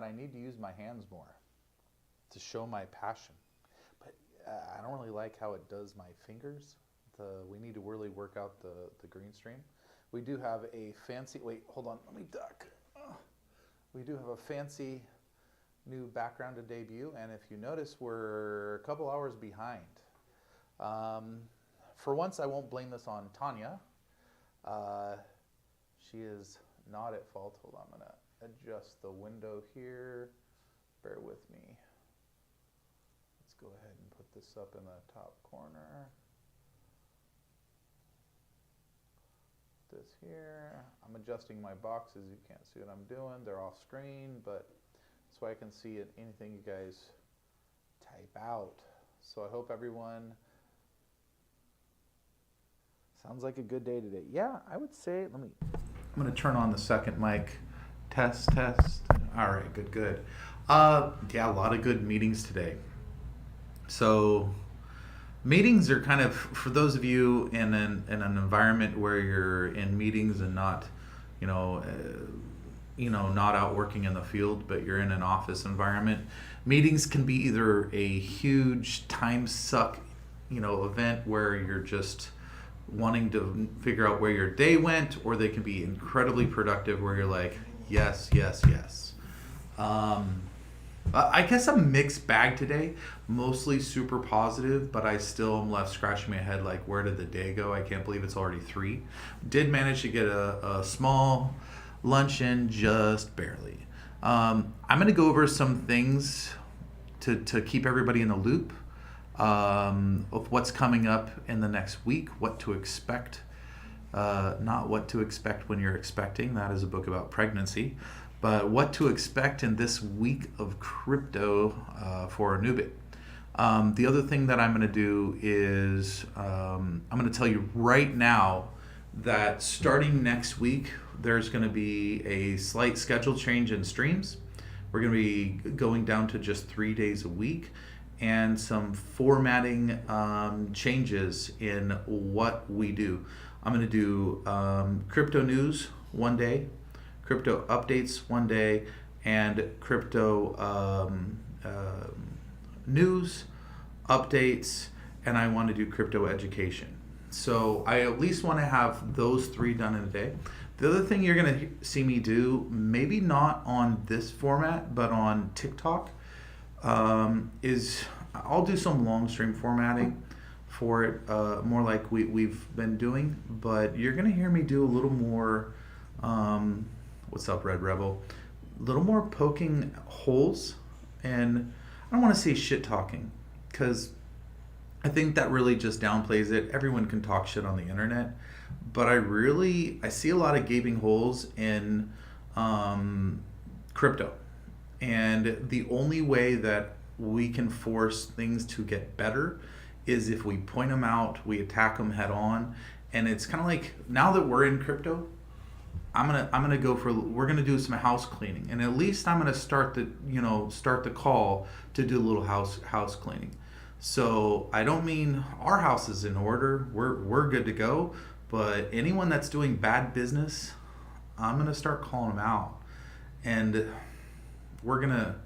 I need to use my hands more to show my passion. But I don't really like how it does my fingers. We need to really work out the green screen. We do have a fancy, wait, hold on, let me duck. We do have a fancy new background to debut, and if you notice, we're a couple hours behind. For once, I won't blame this on Tanya. She is not at fault. Hold on, I'm gonna adjust the window here. Bear with me. Let's go ahead and put this up in the top corner. This here. I'm adjusting my boxes. You can't see what I'm doing. They're off screen, but so I can see it, anything you guys type out. So I hope everyone, sounds like a good day today. Yeah, I would say, I'm going to turn on the second mic. Test. All right, good. Yeah, a lot of good meetings today. So meetings are kind of, for those of you in an environment where you're in meetings and not, not out working in the field, but you're in an office environment, meetings can be either a huge time suck, event where you're just wanting to figure out where your day went, or they can be incredibly productive where you're like, yes. I guess a mixed bag today, mostly super positive, but I still am left scratching my head like, where did the day go? I can't believe it's already 3. Did manage to get a small lunch in, just barely. I'm going to go over some things to keep everybody in the loop of what's coming up in the next week, what to expect, not what to expect when you're expecting. That is a book about pregnancy. But what to expect in this week of crypto for Anubit. The other thing that I'm going to do is I'm going to tell you right now that starting next week, there's going to be a slight schedule change in streams. We're going to be going down to just 3 days a week, and some formatting changes in what we do. I'm going to do crypto news one day, crypto updates one day, and crypto news, updates, and I want to do crypto education. So I at least want to have those 3 done in a day. The other thing you're going to see me do, maybe not on this format, but on TikTok, is I'll do some long stream formatting for it, more like we've been doing, but you're going to hear me do a little more, what's up, Red Rebel? A little more poking holes, and I don't want to say shit talking, because I think that really just downplays it. Everyone can talk shit on the internet, but I see a lot of gaping holes in crypto, and the only way that we can force things to get better is if we point them out, we attack them head on, and it's kind of like, now that we're in crypto, we're gonna do some house cleaning, and at least I'm gonna start the call to do a little house cleaning. So I don't mean our house is in order, we're good to go, but anyone that's doing bad business, I'm gonna start calling them out, and we're gonna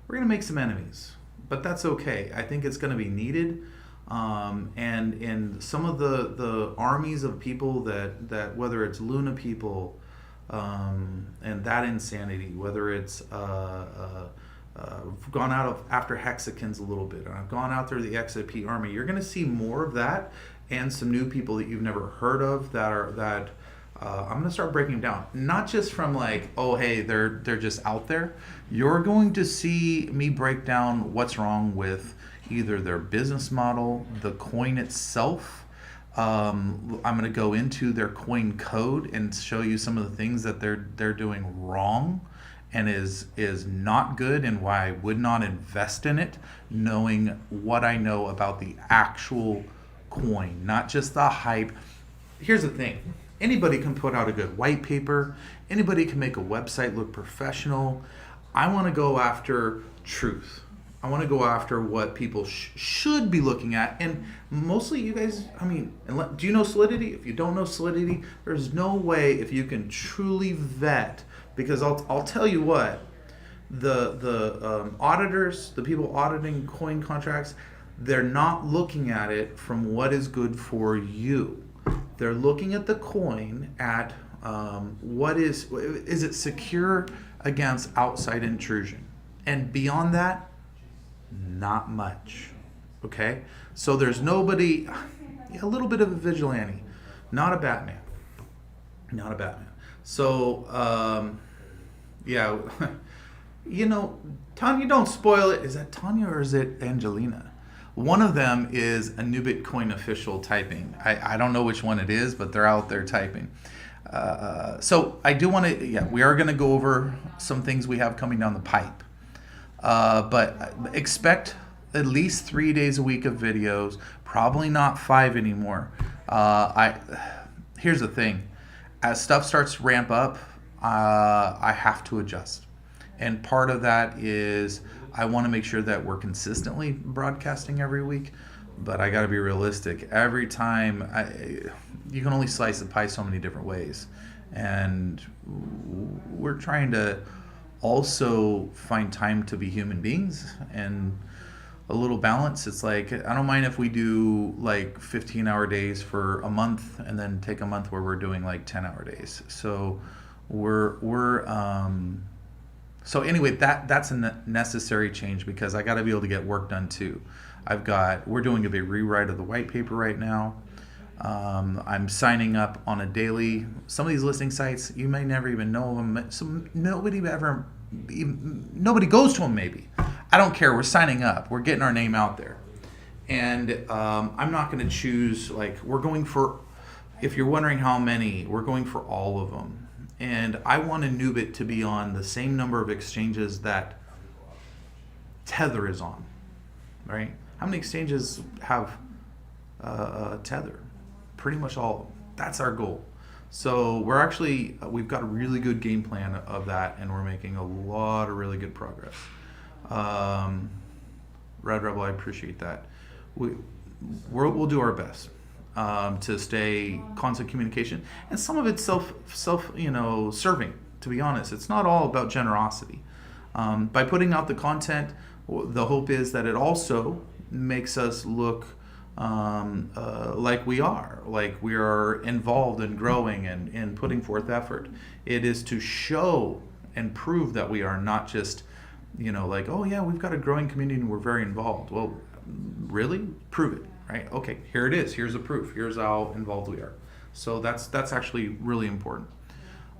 make some enemies, but that's okay. I think it's gonna be needed. And in some of the armies of people that whether it's Luna people, and that insanity, whether it's gone out after hexagons a little bit, and I've gone out there the XIP army, you're going to see more of that, and some new people that you've never heard of that I'm going to start breaking down, not just from like, oh hey, they're just out there. You're going to see me break down what's wrong with either their business model, the coin itself. I'm going to go into their coin code and show you some of the things that they're doing wrong and is not good, and why I would not invest in it, knowing what I know about the actual coin, not just the hype. Here's the thing. Anybody can put out a good white paper. Anybody can make a website look professional. I want to go after truth. I want to go after what people should be looking at. And mostly you guys, do you know Solidity? If you don't know Solidity, there's no way if you can truly vet, because I'll tell you what, the auditors, the people auditing coin contracts, they're not looking at it from what is good for you. They're looking at the coin at what is it secure against outside intrusion, and beyond that, not much. Okay, so there's nobody, a little bit of a vigilante, not a Batman, not a Batman. So yeah. You know, Tanya, don't spoil it. Is that Tanya or is it Angelina? One of them is Anubit Coin Official typing. I don't know which one it is, but they're out there typing. So I do want to, yeah, we are going to go over some things we have coming down the pipe. But expect at least 3 days a week of videos, probably not 5 anymore. Here's the thing. As stuff starts to ramp up, I have to adjust. And part of that is I want to make sure that we're consistently broadcasting every week, but I got to be realistic. Every time, you can only slice the pie so many different ways. And we're trying to also find time to be human beings and a little balance. It's like, I don't mind if we do like 15-hour days for a month and then take a month where we're doing like 10-hour days. So so anyway, that's a necessary change because I got to be able to get work done too. We're doing a big rewrite of the white paper right now. I'm signing up on a daily. Some of these listing sites, you may never even know them. Nobody goes to them maybe. I don't care. We're signing up. We're getting our name out there. And I'm not going to choose, like, we're going for, if you're wondering how many, we're going for all of them. And I want Anubit to be on the same number of exchanges that Tether is on, right? How many exchanges have Tether? Pretty much all of them. That's our goal. So we've got a really good game plan of that, and we're making a lot of really good progress. Red Rebel, I appreciate that. We'll do our best. To stay constant communication, and some of it's self serving. To be honest, it's not all about generosity. By putting out the content, the hope is that it also makes us look like we are involved and growing and putting forth effort. It is to show and prove that we are not just like, oh yeah, we've got a growing community and we're very involved. Well, really? Prove it. Right? Okay, here it is. Here's the proof. Here's how involved we are. So that's actually really important.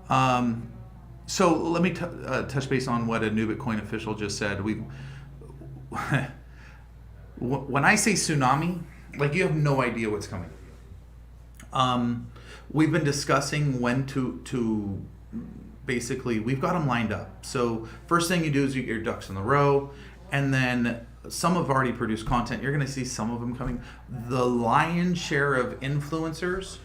So let me touch base on what Anubit Coin Official just said. When I say tsunami, like, you have no idea what's coming. We've been discussing when to basically, we've got them lined up. So first thing you do is you get your ducks in the row, and then some have already produced content. You're going to see some of them coming. The lion's share of influencers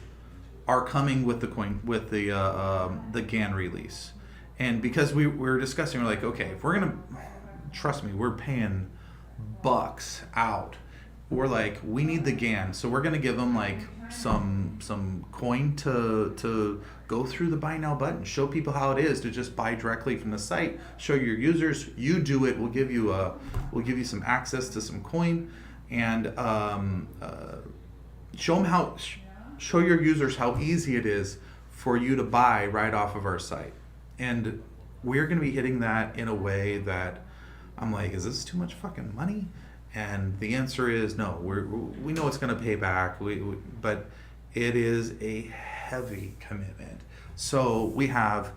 are coming with the coin, with the GAN release. And because we were discussing, we're like, okay, if we're going to, trust me, we're paying bucks out. We're like, we need the GAN. So we're going to give them like some coin to go through the buy now button, show people how it is to just buy directly from the site, show your users, you do it, we'll give you some access to some coin, and show your users how easy it is for you to buy right off of our site. And we're going to be hitting that in a way that I'm like, is this too much fucking money? And the answer is no. We know it's going to pay back, but it is a heavy commitment. So we have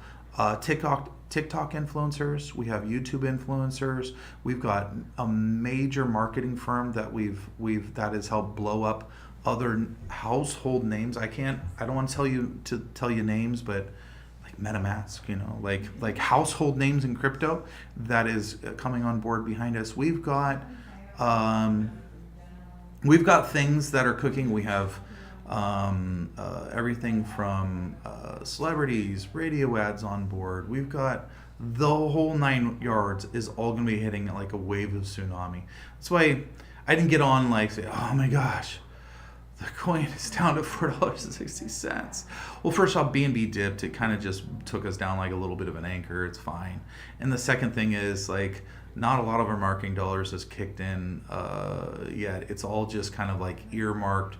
TikTok influencers, we have YouTube influencers, we've got a major marketing firm that that has helped blow up other household names. I don't want to tell you names, but like MetaMask, like household names in crypto that is coming on board behind us. We've got things that are cooking. We have everything from celebrities, radio ads on board. We've got the whole 9 yards is all going to be hitting like a wave of tsunami. That's why I didn't get on like say, oh my gosh, The coin is down to $4.60. Well, first off, BNB dipped. It kind of just took us down like a little bit of an anchor. It's fine. And the second thing is like not a lot of our marketing dollars has kicked in yet. It's all just kind of like earmarked.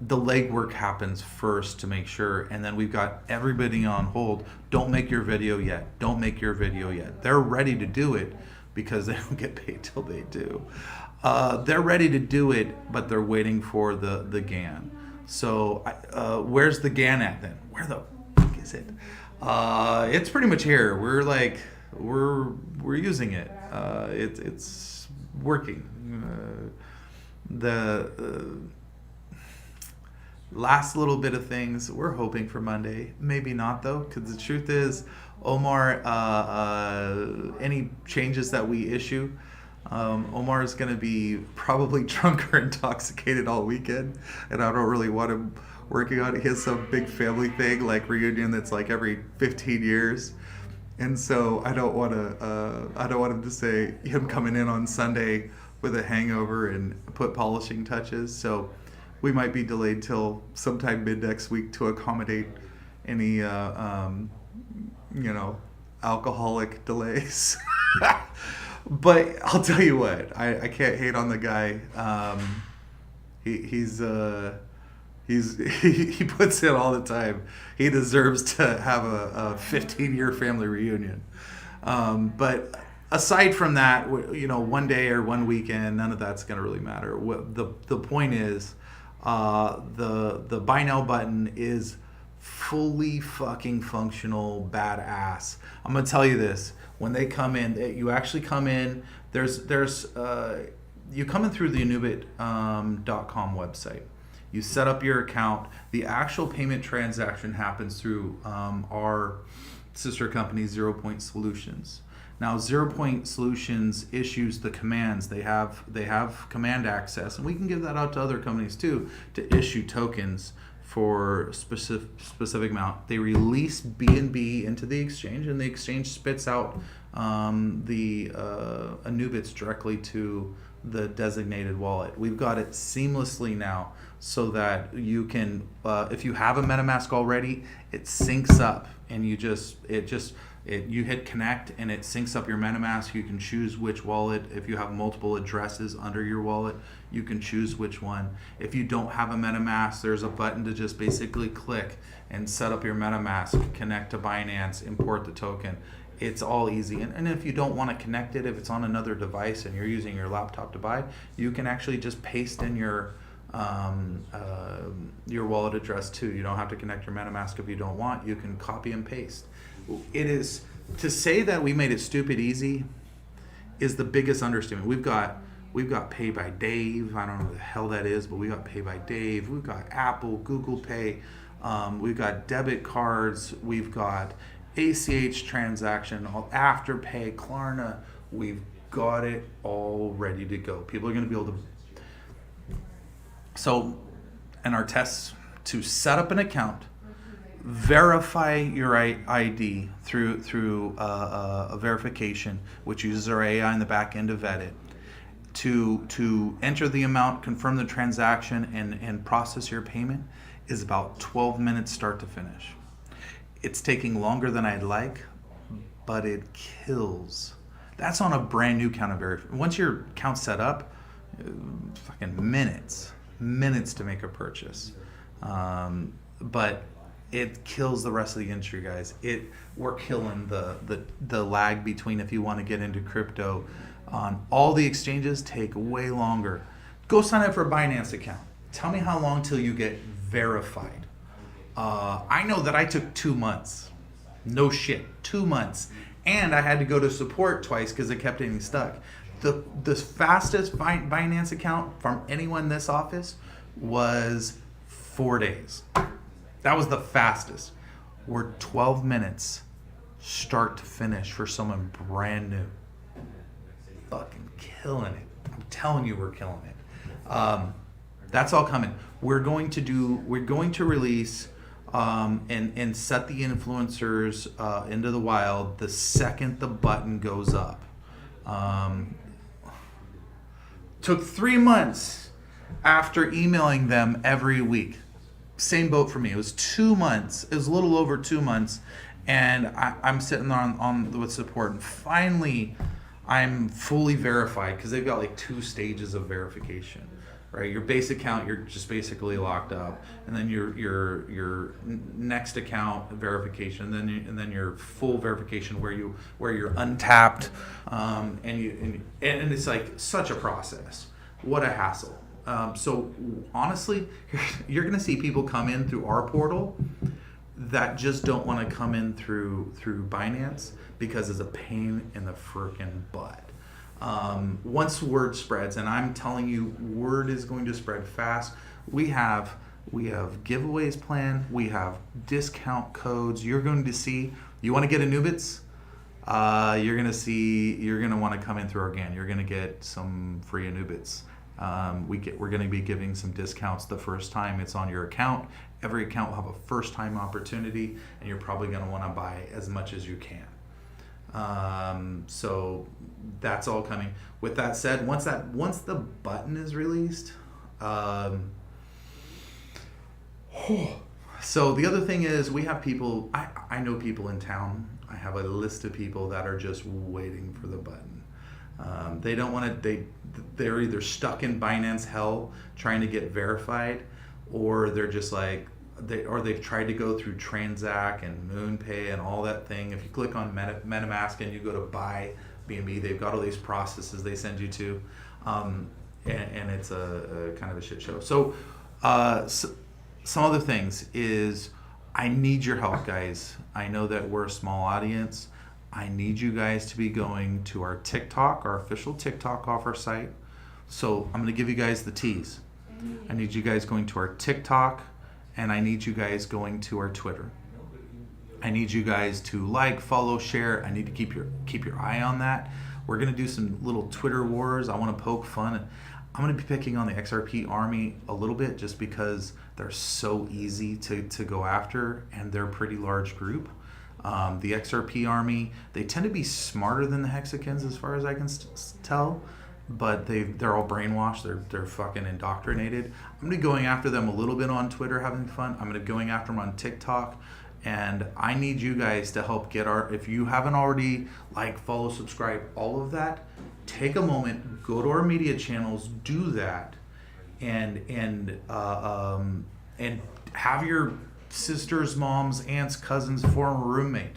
The legwork happens first to make sure, and then we've got everybody on hold. Don't make your video yet. Don't make your video yet. They're ready to do it because they don't get paid till they do. They're ready to do it, but they're waiting for the GAN. So where's the GAN at then? Where the fuck is it? It's pretty much here. We're using it. It's working. The last little bit of things, we're hoping for Monday. Maybe not though, because the truth is, Omar, any changes that we issue, Omar is going to be probably drunk or intoxicated all weekend, and I don't really want him working on it. He has some big family thing like reunion that's like every 15 years, and so I don't want him to say him coming in on Sunday with a hangover and put polishing touches. So we might be delayed till sometime mid next week to accommodate any alcoholic delays. But I'll tell you what, I can't hate on the guy. He puts in all the time. He deserves to have a 15-year family reunion. But aside from that, one day or one weekend, none of that's going to really matter. The point is, the buy now button is fully fucking functional, badass. I'm gonna tell you this: when they come in, you actually come in. You come in through the Anubit.com website. You set up your account. The actual payment transaction happens through our sister company, 0 Point Solutions. Now, 0 Point Solutions issues the commands. They have command access, and we can give that out to other companies too, to issue tokens for specific amount. They release BNB into the exchange, and the exchange spits out the Anubits directly to the designated wallet. We've got it seamlessly now, so that you can, if you have a MetaMask already, it syncs up, and you hit connect and it syncs up your MetaMask. You can choose which wallet. If you have multiple addresses under your wallet, you can choose which one. If you don't have a MetaMask, there's a button to just basically click and set up your MetaMask, connect to Binance, import the token. It's all easy. And if you don't want to connect it, if it's on another device and you're using your laptop to buy, you can actually just paste in your wallet address too. You don't have to connect your MetaMask if you don't want. You can copy and paste. It is, to say that we made it stupid easy is the biggest understatement. We've got Pay by Dave. I don't know what the hell that is, but we got Pay by Dave. We've got Apple, Google Pay. We've got debit cards. We've got ACH transaction, Afterpay, Klarna. We've got it all ready to go. People are going to be able to. So, and our tests to set up an account, verify your ID through a verification, which uses our AI in the back end to vet it, to enter the amount, confirm the transaction, and process your payment is about 12 minutes start to finish. It's taking longer than I'd like, but it kills. That's on a brand new account of verification. Once your account's set up, fucking minutes to make a purchase. But it kills the rest of the industry, guys. We're killing the lag between, if you want to get into crypto on all the exchanges, take way longer. Go sign up for a Binance account. Tell me how long till you get verified. I know that I took 2 months. No shit, 2 months. And I had to go to support twice because it kept getting stuck. The fastest Binance account from anyone in this office was 4 days. That was the fastest. We're 12 minutes start to finish for someone brand new. Fucking killing it. I'm telling you, we're killing it. That's all coming. We're going to release and set the influencers into the wild the second the button goes up. Took 3 months. after emailing them every week. Same boat for me. It was 2 months. It was a little over 2 months, and I'm sitting there on with support, and finally, I'm fully verified because they've got like 2 stages of verification. Right, your base account, you're just basically locked up, and then your next account verification, and then your full verification where you're untapped, and it's like such a process. What a hassle. So honestly, you're gonna see people come in through our portal that just don't want to come in through Binance because it's a pain in the frickin' butt. Once word spreads, and I'm telling you, word is going to spread fast. We have giveaways planned. We have discount codes. You're going to see. You want to get Anubits? You're going to want to come in through our GAN. You're going to get some free Anubits. We're going to be giving some discounts the first time it's on your account. Every account will have a first time opportunity, and you're probably going to want to buy as much as you can. So that's all coming. With that said, once the button is released, so the other thing is we have people, I know people in town. I have a list of people that are just waiting for the button. They don't want to, they're either stuck in Binance hell trying to get verified, or they're just like, they've tried to go through Transact and MoonPay and all that thing. If you click on MetaMask and you go to buy BNB, they've got all these processes they send you to, and it's a kind of a shit show. So, some other things is I need your help, guys. I know that we're a small audience. I need you guys to be going to our TikTok, our official TikTok off our site. So I'm going to give you guys the tease. I need you guys going to our TikTok, and I need you guys going to our Twitter. I need you guys to like, follow, share. I need to keep your eye on that. We're going to do some little Twitter wars. I want to poke fun. I'm going to be picking on the XRP army a little bit just because they're so easy to go after, and they're a pretty large group. The XRP army, they tend to be smarter than the Hexicans as far as I can tell, but they're all brainwashed. They're fucking indoctrinated. I'm going to be going after them a little bit on Twitter, having fun. I'm going to be going after them on TikTok, and I need you guys to help get if you haven't already, like, follow, subscribe, all of that, take a moment, go to our media channels, do that, and have your sisters, moms, aunts, cousins, former roommate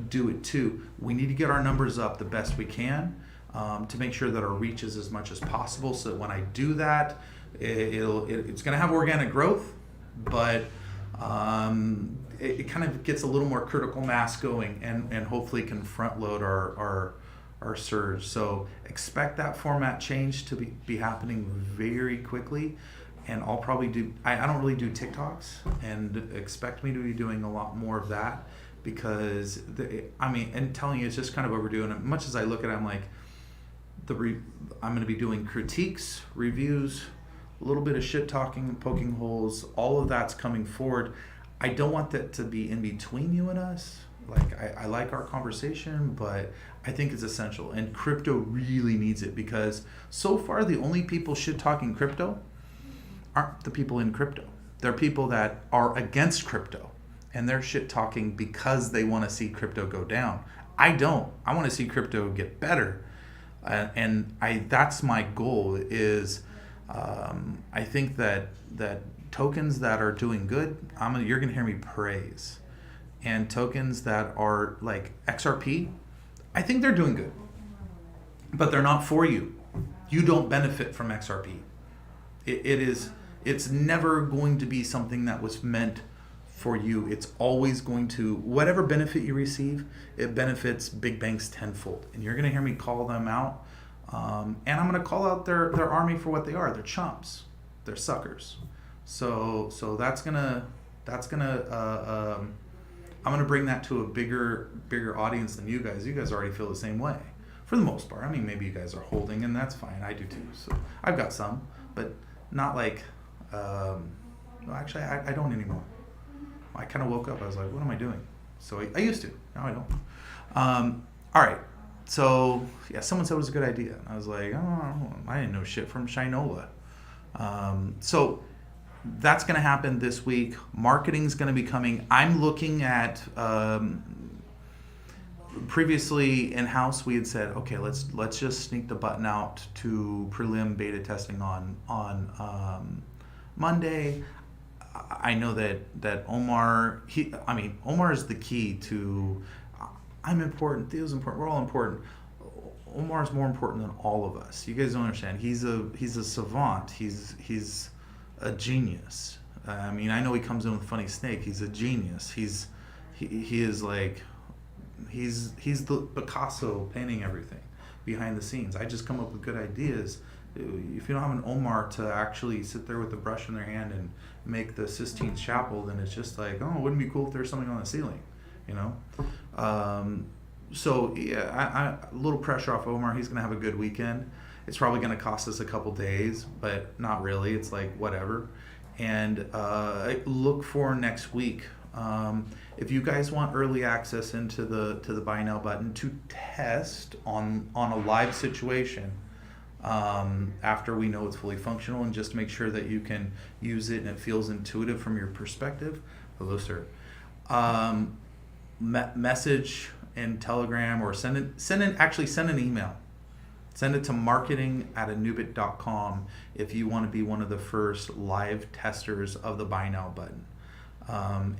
do it too. We need to get our numbers up the best we can, to make sure that our reach is as much as possible, so that when I do that, it's going to have organic growth, but it kind of gets a little more critical mass going, and hopefully can front load our surge. So expect that format change to be happening very quickly, and I'll probably I don't really do TikToks, and expect me to be doing a lot more of that, because and telling you, it's just kind of overdue. And as much as I look at it, I'm like, I'm going to be doing critiques, reviews, a little bit of shit talking, poking holes. All of that's coming forward. I don't want that to be in between you and us. Like, I like our conversation, but I think it's essential, and crypto really needs it, because so far the only people shit talking crypto aren't the people in crypto. They're people that are against crypto, and they're shit talking because they want to see crypto go down. I don't. I want to see crypto get better, and that's my goal. Is I think that tokens that are doing good, you're gonna hear me praise, and tokens that are like XRP, I think they're doing good, but they're not for you. You don't benefit from XRP. It's never going to be something that was meant for you. It's always going to, whatever benefit you receive, it benefits big banks tenfold. And you're going to hear me call them out. And I'm going to call out their army for what they are. They're chumps. They're suckers. So that's gonna I'm gonna bring that to a bigger audience than you guys. You guys already feel the same way, for the most part. I mean, maybe you guys are holding, and that's fine. I do too. So I've got some, but not like. Actually, I don't anymore. I kind of woke up. I was like, what am I doing? So I used to. Now I don't. All right. So yeah, someone said it was a good idea, and I was like, oh, I didn't know shit from Shinola. So that's going to happen this week. Marketing's going to be coming. I'm looking at previously in-house we had said, okay, let's just sneak the button out to prelim beta testing on Monday. I know that Omar, Omar is the key to, I'm important, Theo's important, we're all important. Omar is more important than all of us. You guys don't understand. He's a savant. He's a genius. I know he comes in with funny snake. He's a genius. He is like, he's the Picasso painting everything behind the scenes. I just come up with good ideas. If you don't have an Omar to actually sit there with the brush in their hand and make the Sistine Chapel, then it's just like, oh, wouldn't it be cool if there's something on the ceiling, you know? So yeah, a little pressure off Omar. He's gonna have a good weekend. It's probably gonna cost us a couple days, but not really. It's like whatever. And look for next week. If you guys want early access into the buy now button to test on a live situation, after we know it's fully functional, and just to make sure that you can use it and it feels intuitive from your perspective. Hello, sir. Message in Telegram, or send an email. Send it to marketing@anubit.com if you want to be one of the first live testers of the buy now button,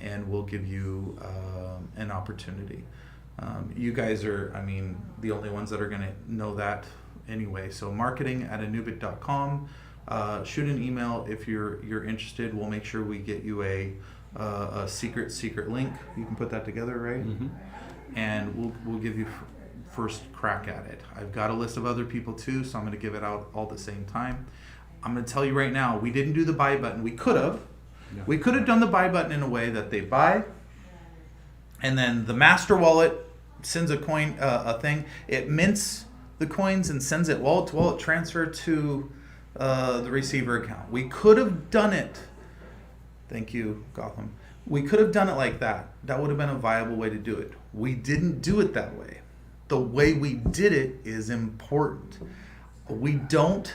and we'll give you an opportunity. You guys are, the only ones that are going to know that anyway. So marketing@anubit.com. Shoot an email if you're interested. We'll make sure we get you a secret link. You can put that together, right? Mm-hmm. And we'll give you first crack at it. I've got a list of other people too, so I'm going to give it out all at the same time. I'm going to tell you right now, we didn't do the buy button. We could have. Yeah. We could have done the buy button in a way that they buy, and then the master wallet sends a coin, a thing. It mints the coins and sends it wallet to wallet transfer to the receiver account. We could have done it. Thank you, Gotham. We could have done it like that. That would have been a viable way to do it. We didn't do it that way. The way we did it is important. We don't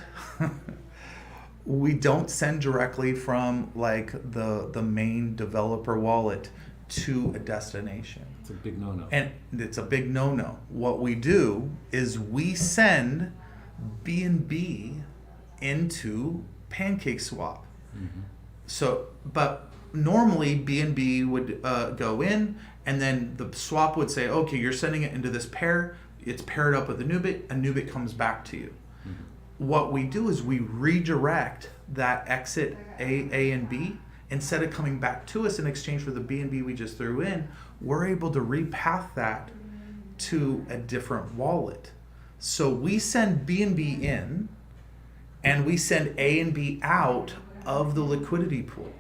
send directly from like the main developer wallet to a destination. It's a big no-no. And it's a big no-no. What we do is we send BNB into PancakeSwap. Mm-hmm. So, but normally BNB would go in, and then the swap would say, okay, you're sending it into this pair. It's paired up with Anubit. Anubit comes back to you. Mm-hmm. What we do is we redirect that exit A and B. Instead of coming back to us in exchange for the BNB we just threw in, we're able to repath that to a different wallet. So we send BNB in, and we send A and B out of the liquidity pool.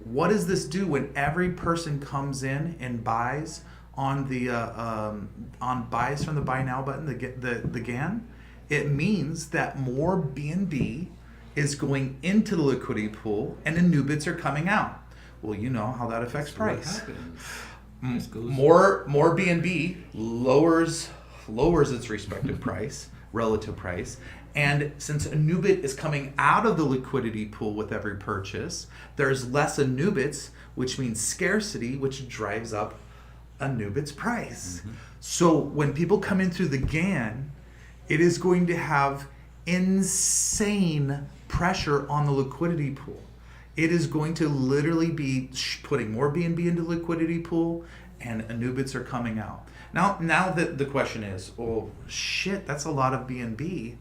What does this do when every person comes in and buys on the on buys from the buy now button, the GAN? It means that more BNB is going into the liquidity pool, and Anubits are coming out. Well, you know how that affects price. More BNB lowers its respective price, relative price. And since Anubit is coming out of the liquidity pool with every purchase, there's less Anubits, which means scarcity, which drives up Anubit's price. Mm-hmm. So when people come in through the GAN, it is going to have insane pressure on the liquidity pool. It is going to literally be putting more BNB into the liquidity pool, and Anubits are coming out. Now that the question is, oh shit, that's a lot of BNB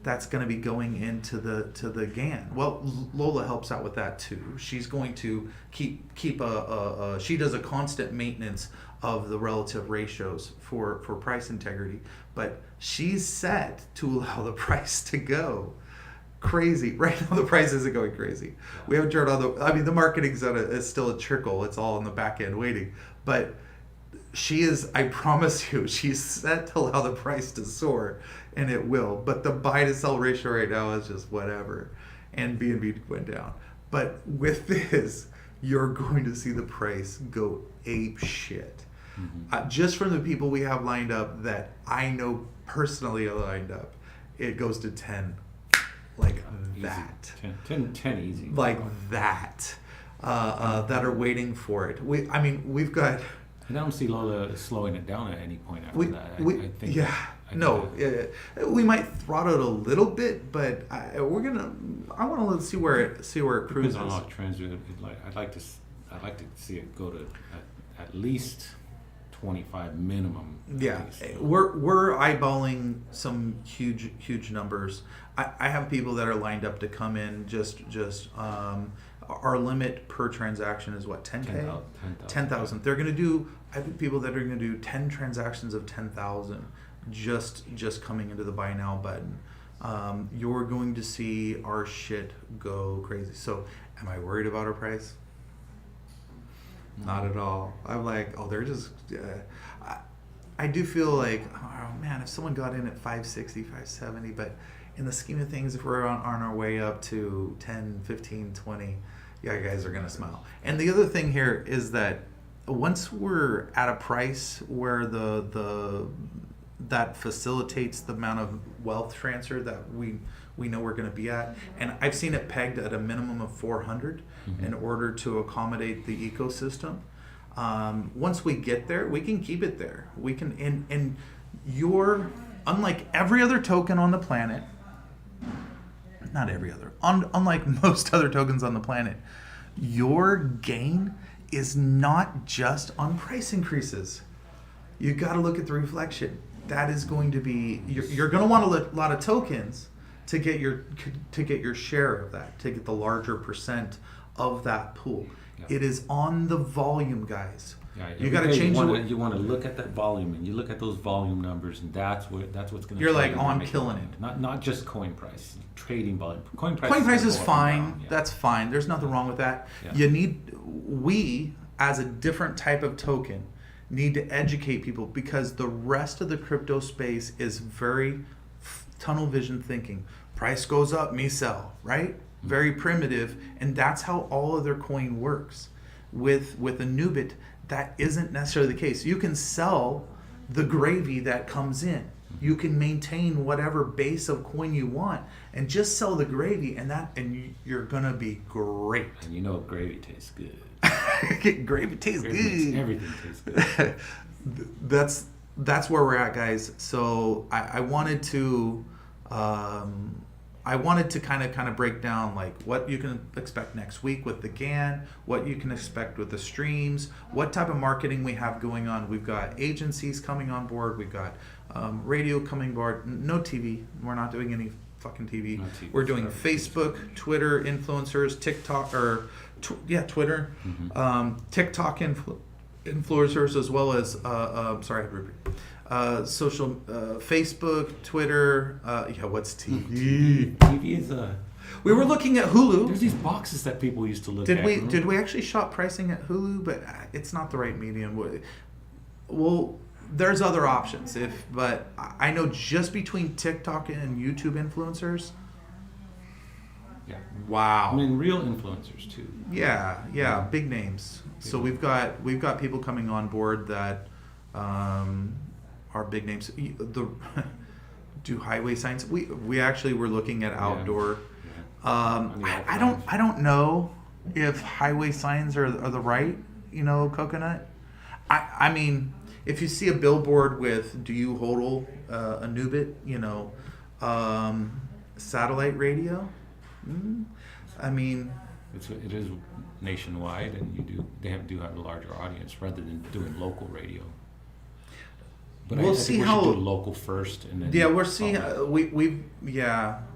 that's going to be going into the GAN. Well, Lola helps out with that too. She's going to keep she does a constant maintenance of the relative ratios for price integrity, but she's set to allow the price to go crazy. Right now the price isn't going crazy. We haven't turned on the marketing's is still a trickle. It's all in the back end waiting, but she is, I promise you, she's set to allow the price to soar, and it will. But the buy to sell ratio right now is just whatever, and BNB went down. But with this, you're going to see the price go ape shit. Mm-hmm. Just from the people we have lined up that I know personally are lined up, it goes to 10 like Easy. that. 10 easy. Like that. That are waiting for it. We've got. I don't see Lola slowing it down at any point after that. I think. Yeah. We might throttle it a little bit, but I want to see where it cruises. Depends on how trends. I'd like to see it go to at least 25 minimum. Yeah, we're eyeballing some huge numbers. I have people that are lined up to come in. Our limit per transaction is what, 10K? 10,000. They're gonna do. I have people that are gonna do 10 transactions of 10,000, just coming into the buy now button. You're going to see our shit go crazy. So, am I worried about our price? Not at all. I'm like, they're just. I do feel like, oh man, if someone got in at 560, 570, but in the scheme of things, if we're on our way up to 10, 15, 20, yeah, guys are gonna smile. And the other thing here is that once we're at a price where that facilitates the amount of wealth transfer that we know we're going to be at, and I've seen it pegged at a minimum of 400 in order to accommodate the ecosystem. Once we get there, we can keep it there. We can, and you're unlike every other token on the planet. Not every other. Unlike most other tokens on the planet, your gain is not just on price increases. You got to look at the reflection. That is going to be. You're going to want a lot of tokens to get your share of that, to get the larger percent of that pool. Yeah. It is on the volume, guys. Yeah, you got to change. You want to look at that volume, and you look at those volume numbers, and that's what's going to. You're like, I'm killing it. Not just coin price, trading volume. Coin price is fine. Yeah. That's fine. There's nothing wrong with that. Yeah. We as a different type of token need to educate people, because the rest of the crypto space is very tunnel vision thinking. Price goes up, me sell, right? Mm-hmm. Very primitive, and that's how all of their coin works. With Anubit, that isn't necessarily the case. You can sell the gravy that comes in. You can maintain whatever base of coin you want and just sell the gravy, and you're gonna be great. And you know gravy tastes good. Gravy tastes good. Everything tastes good. That's where we're at, guys. So I wanted to kind of break down like what you can expect next week with the GAN, what you can expect with the streams, what type of marketing we have going on. We've got agencies coming on board. We've got radio coming on board. No TV. We're not doing any fucking TV. No TV. We're doing Facebook, Twitter, influencers, TikTok, Twitter, TikTok influencers, as well as social Facebook, Twitter. What's TV? TV is We were looking at Hulu. There's these boxes that people used to look at. Did we actually shop pricing at Hulu? But it's not the right medium. Well, there's other options. But I know just between TikTok and YouTube influencers. Yeah. Wow. I mean, real influencers too. Yeah, big names. So we've got people coming on board that are big names. Do highway signs. We actually were looking at outdoor. Yeah. I don't know if highway signs are the right, coconut. I mean, if you see a billboard with "Do you hodl Anubit?" Satellite radio. I mean, it is nationwide, and they do have a larger audience rather than doing local radio. But we'll see how should do local first, and then we'll see.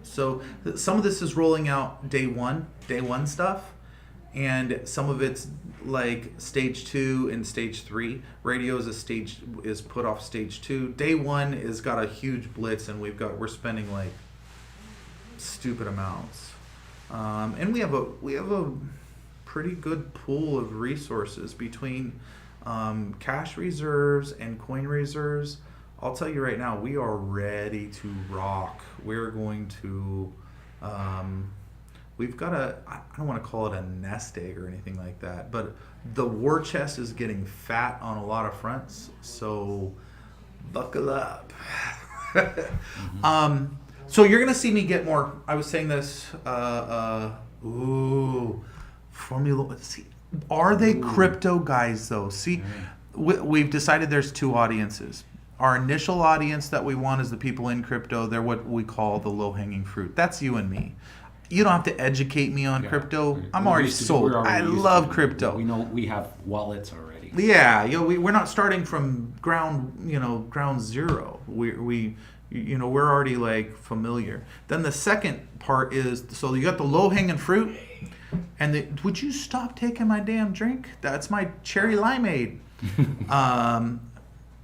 So some of this is rolling out day one stuff, and some of it's like stage 2 and stage 3. Radio is put off stage 2. Day 1 has got a huge blitz, and we're spending like stupid amounts, and we have a pretty good pool of resources between cash reserves and coin reserves. I'll tell you right now, we are ready to rock. We're going to we've got I don't want to call it a nest egg or anything like that, but the war chest is getting fat on a lot of fronts, so buckle up. So you're gonna see me get more. I was saying this. Formula. See, are they crypto guys though? See, we've decided there's two audiences. Our initial audience that we want is the people in crypto. They're what we call the low-hanging fruit. That's you and me. You don't have to educate me on crypto. I'm already sold. I love crypto. We know we have wallets already. Yeah, we're not starting from ground zero. We're already like familiar. Then the second part is, so you got the low hanging fruit, and would you stop taking my damn drink? That's my cherry limeade.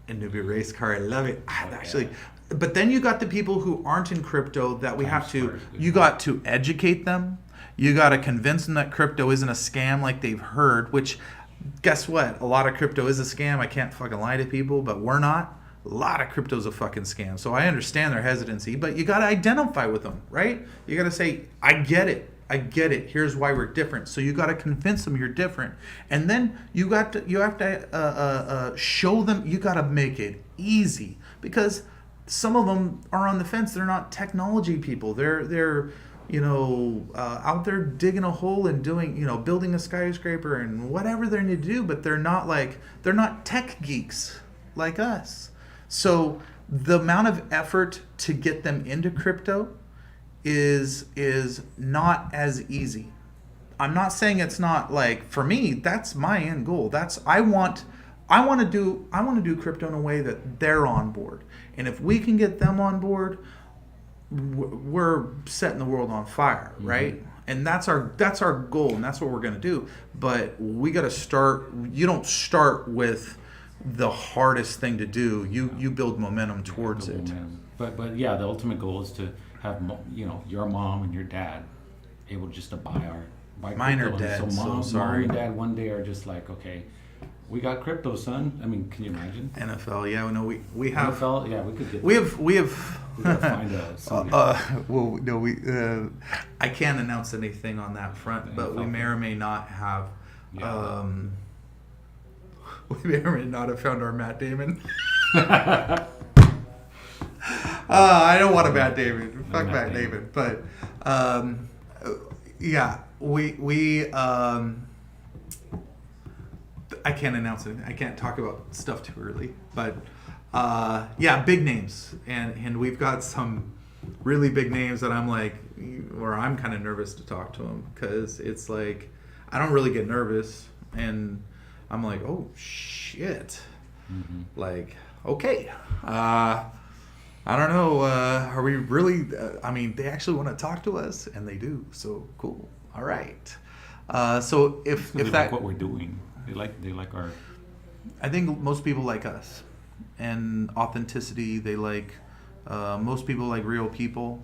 Anubit race car, I love it. Actually. But then you got the people who aren't in crypto that we have to, you got to educate them. You got to convince them that crypto isn't a scam like they've heard, which guess what? A lot of crypto is a scam. I can't fucking lie to people, but we're not. A lot of crypto is a fucking scam. So I understand their hesitancy, but you got to identify with them, right? You got to say, I get it. Here's why we're different. So you got to convince them you're different, and then you have to show them. You got to make it easy, because some of them are on the fence. They're not technology people. They're out there digging a hole and doing building a skyscraper and whatever they need to do, but they're not tech geeks like us. So the amount of effort to get them into crypto is not as easy. I'm not saying it's not, like, for me, that's my end goal. I want to do crypto in a way that they're on board. And if we can get them on board, we're setting the world on fire, right? Mm-hmm. And that's our goal, and that's what we're going to do. But we got to start. You don't start with the hardest thing to do. You build momentum towards it. Momentum. But yeah, the ultimate goal is to have your mom and your dad able just to buy mine crypto. Are dead. So sorry. Mom and dad one day are just like, okay, we got crypto, son. I mean, can you imagine? NFL, yeah, no, we have NFL, yeah, we could get. We have. We gotta find I can't announce anything on that front, but we may or may not have. Yeah. We may or may not have found our Matt Damon. I don't want a Matt Damon. Fuck Matt Damon. But yeah, we I can't announce anything. I can't talk about stuff too early. But yeah, big names, and we've got some really big names that I'm like, or I'm kind of nervous to talk to them, because it's like I don't really get nervous, and I'm like, oh shit, like okay. I don't know. Are we really? I mean, they actually want to talk to us, and they do. So cool. All right. So if that like what we're doing, they like our. I think most people like us, and authenticity. They like. Most people like real people.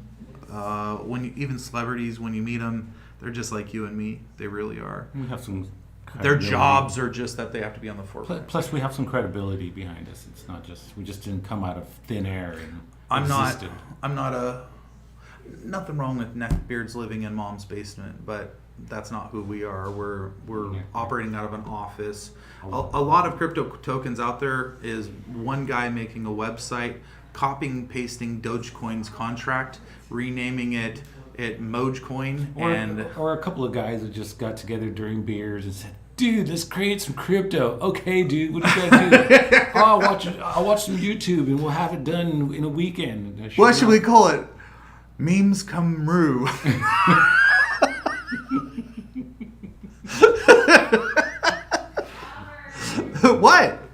Even celebrities, when you meet them, they're just like you and me. They really are. We have some. Their jobs are just that they have to be on the forefront. Plus, we have some credibility behind us. It's not just we just didn't come out of thin air and existed. Nothing wrong with neckbeards living in mom's basement, but that's not who we are. We're operating out of an office. A lot of crypto tokens out there is one guy making a website, copying and pasting Dogecoin's contract, renaming it Mogecoin, or a couple of guys that just got together during beers and said, "Dude, let's create some crypto." Okay, dude, what do you gotta do? I'll watch some YouTube and we'll have it done in a weekend. What should we call it? Memes come rue.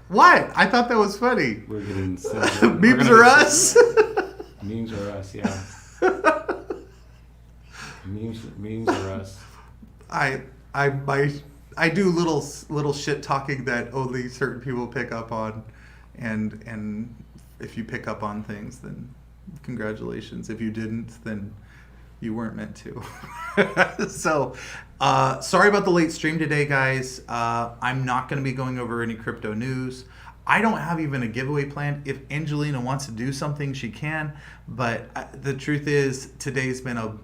What? I thought that was funny. We're getting memes are us. Memes are us, yeah. Memes are us. I do little shit talking that only certain people pick up on, and if you pick up on things, then congratulations. If you didn't, then you weren't meant to. So, sorry about the late stream today, guys. I'm not going to be going over any crypto news. I don't have even a giveaway planned. If Angelina wants to do something, she can. But the truth is, today's been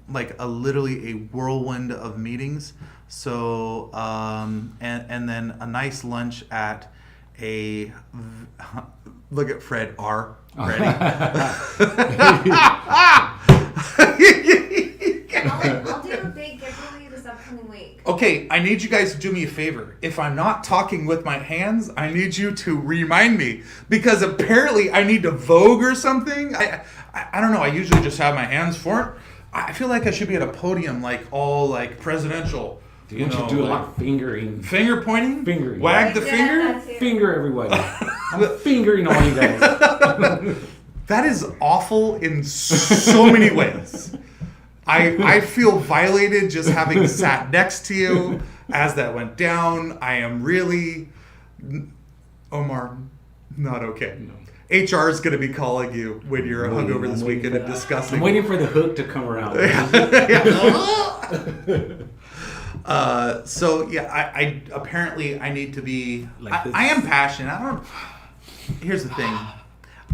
literally a whirlwind of meetings. So, and then a nice lunch at a Look at Fred R. Ready? I'll do a big giveaway this upcoming week. Okay, I need you guys to do me a favor. If I'm not talking with my hands, I need you to remind me. Because apparently I need to Vogue or something. I don't know. I usually just have my hands for it. I feel like I should be at a podium like all like presidential. You should do a lot of fingering. Finger pointing? Fingering. Wag the Yeah, finger? that too. Finger everybody. I'm fingering all you guys. That is awful in so many ways. I feel violated just having sat next to you as that went down. I am really, Omar, not okay. No. HR is going to be calling you when you're hungover this weekend and discussing. I'm waiting for the hook to come around. So yeah, I apparently I need to be. Like this. I am passionate. I don't. Here's the thing.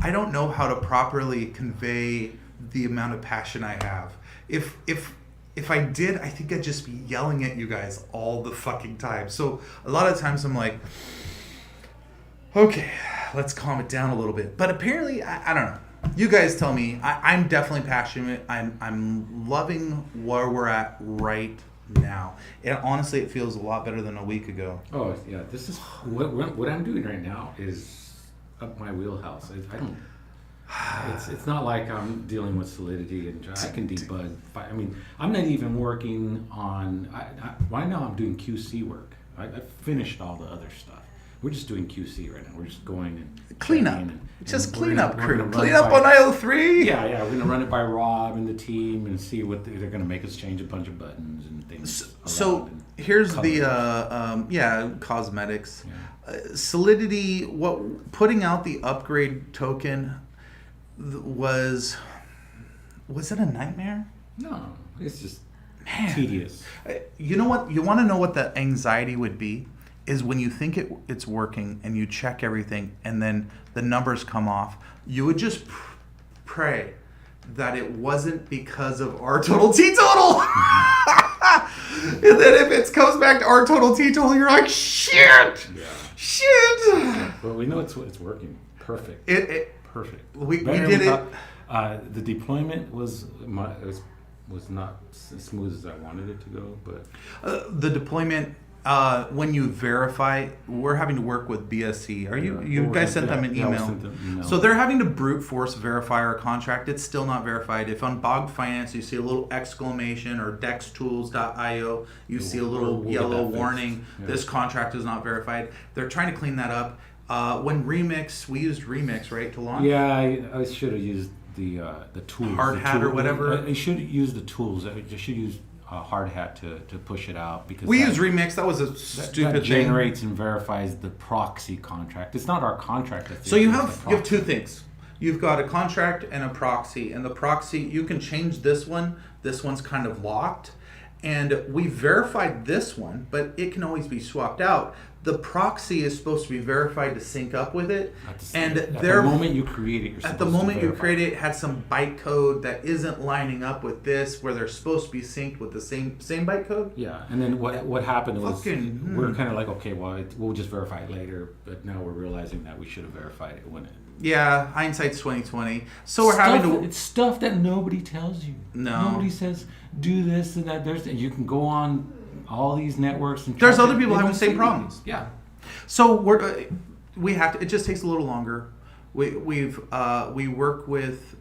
I don't know how to properly convey the amount of passion I have. If I did, I think I'd just be yelling at you guys all the fucking time. So a lot of times I'm like, okay, let's calm it down a little bit. But apparently, I don't know. You guys tell me. I'm definitely passionate. I'm loving where we're at right now. And honestly, it feels a lot better than a week ago. Oh yeah, this is what I'm doing right now is up my wheelhouse. I don't. It's not like I'm dealing with solidity and I can debug. I mean, I'm not even working on. Right now, I'm doing QC work. I finished all the other stuff. We're just doing QC right now. We're just going and Clean up. and Just we're clean gonna- up, we're crew. gonna run Clean it up by- on IO3. Yeah, we're gonna run it by Rob and the team and see what they're gonna make us change a bunch of buttons and things. So around and here's the colors. cosmetics. Yeah. Solidity. What putting out the upgrade token was it a nightmare? No, it's just Man. tedious. You know what? You want to know what the anxiety would be? Is when you think it's working and you check everything and then the numbers come off. You would just pray that it wasn't because of R total T total. And then if it comes back to R total T total, you're like, shit, shit. Well, we know it's working. Perfect. Perfect. We Better did than it. The deployment was not as smooth as I wanted it to go, but The deployment. When you verify, we're having to work with BSC. You guys sent them an Yeah, we email. sent them an email. So they're having to brute force verify our contract. It's still not verified. If on Bogged Finance you see a little exclamation or dextools.io, you see a little we'll get yellow that fixed. warning. Yeah. This contract is not verified. They're trying to clean that up. When Remix, we used Remix, right, to launch? yeah, I should have used the tools. Hard the hat or whatever? I should use the tools. I should use Hard Hat to push it out because We used Remix. That was a stupid that thing. generates and verifies the proxy contract. It's not our contract. So you have two things. You've got a contract and a proxy, and the proxy you can change this one. This one's kind of locked, and we verified this one, but it can always be swapped out. The proxy is supposed to be verified to sync up with it, and at the moment you create it, you're at the supposed to moment you verify. create it had some bytecode that isn't lining up with this, where they're supposed to be synced with the same bytecode. Yeah, and then what happened was Fucking, we're kind of like, okay, well, we'll just verify it later, but now we're realizing that we should have verified it when it. Yeah, hindsight's 2020. So we're having to. It's stuff that nobody tells you. No. Nobody says do this and that. And you can go on all these networks and. There's track other it. people They having don't the same say problems. anything. Yeah. So we have to. It just takes a little longer. We work with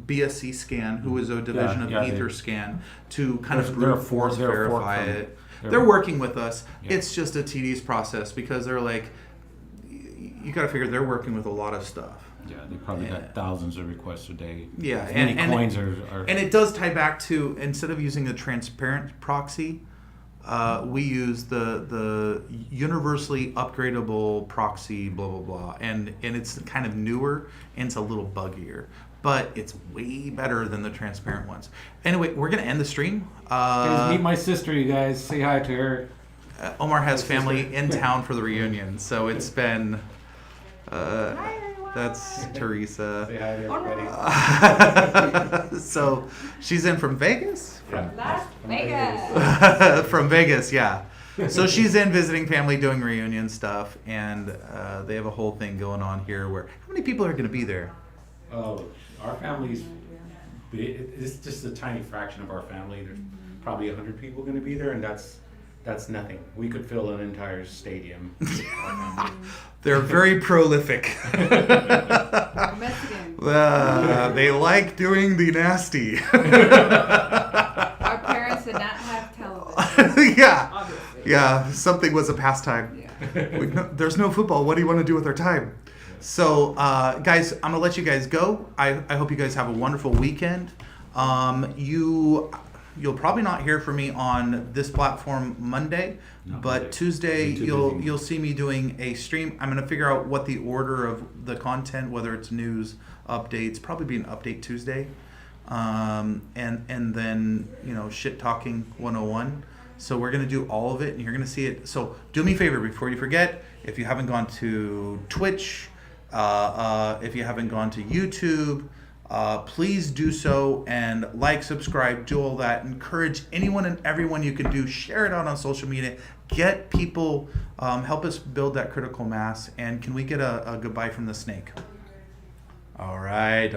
BSC Scan, who is a division of Etherscan, to kind of brute force verify it. They're working with us. Yeah. It's just a tedious process because they're like, you got to figure they're working with a lot of stuff. Yeah, they probably got thousands of requests a day. Yeah, As many and coins are. And it does tie back to, instead of using the transparent proxy, we use the universally upgradable proxy, blah blah blah, and it's kind of newer and it's a little buggier, but it's way better than the transparent ones. Anyway, we're gonna end the stream. Guys, meet my sister, you guys. Say hi to her. Omar has family in town for the reunion, so it's been. Hi, everyone. That's Teresa. Say hi to everybody. So she's in from Vegas. Yeah. Las Vegas. From Vegas, yeah. So she's in visiting family, doing reunion stuff, and they have a whole thing going on here. Where how many people are going to be there? Our family's big. It's just a tiny fraction of our family. There's probably 100 people going to be there, and that's nothing. We could fill an entire stadium. They're very prolific. Mexican. They like doing the nasty. Our parents did not have television. Yeah. Obviously. Yeah, something was a pastime. Yeah. There's no football. What do you want to do with our time? So, guys, I'm gonna let you guys go. I hope you guys have a wonderful weekend. You'll probably not hear from me on this platform Monday, Not but Monday. Tuesday Been too busy. you'll see me doing a stream. I'm gonna figure out what the order of the content, whether it's news, updates, probably be an update Tuesday, and then shit talking 101. So we're gonna do all of it, and you're gonna see it. So do me a favor before you forget. If you haven't gone to Twitch, if you haven't gone to YouTube, please do so and like, subscribe, do all that. Encourage anyone and everyone you can do. Share it out on social media. Get people, help us build that critical mass. And can we get a goodbye from the snake? All right.